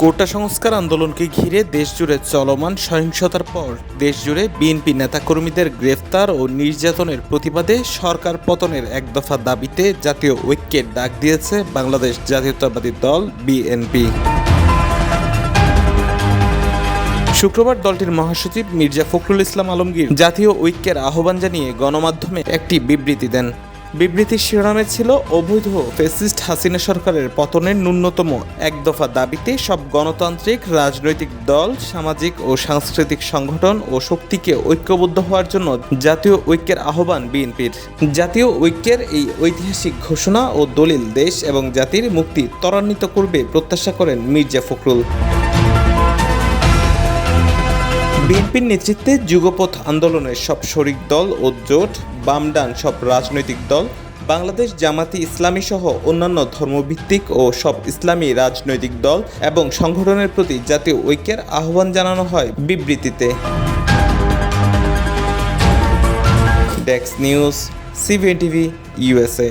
কোটা সংস্কার আন্দোলনকে ঘিরে দেশজুড়ে চলমান সহিংসতার পর দেশজুড়ে বিএনপি নেতাকর্মীদের গ্রেফতার ও নির্যাতনের প্রতিবাদে সরকার পতনের এক দফা দাবিতে জাতীয় ঐক্যের ডাক দিয়েছে বাংলাদেশ জাতীয়তাবাদী দল বিএনপি। শুক্রবার দলটির মহাসচিব মির্জা ফখরুল ইসলাম আলমগীর জাতীয় ঐক্যের আহ্বান জানিয়ে গণমাধ্যমে একটি বিবৃতি দেন। বিবৃতির শিরোনামে ছিল অবৈধ ফ্যাসিস্ট হাসিনা সরকারের পতনের ন্যূনতম এক দফা দাবিতে সব গণতান্ত্রিক রাজনৈতিক দল, সামাজিক ও সাংস্কৃতিক সংগঠন ও শক্তিকে ঐক্যবদ্ধ হওয়ার জন্য জাতীয় ঐক্যের আহ্বান বিএনপির। জাতীয় ঐক্যের এই ঐতিহাসিক ঘোষণা ও দলিল দেশ এবং জাতির মুক্তি ত্বরান্বিত করবে প্রত্যাশা করেন মির্জা ফখরুল। বিএনপির নেতৃত্বে যুগপথ আন্দোলনের সব শরিক দল ও জোট, বাম ডান সব রাজনৈতিক দল, বাংলাদেশ জামাতি ইসলামী সহ অন্যান্য ধর্মভিত্তিক ও সব ইসলামী রাজনৈতিক দল এবং সংগঠনের প্রতি জাতীয় ঐক্যের আহ্বান জানানো হয় বিবৃতিতে। Desk news, CBN TV, USA।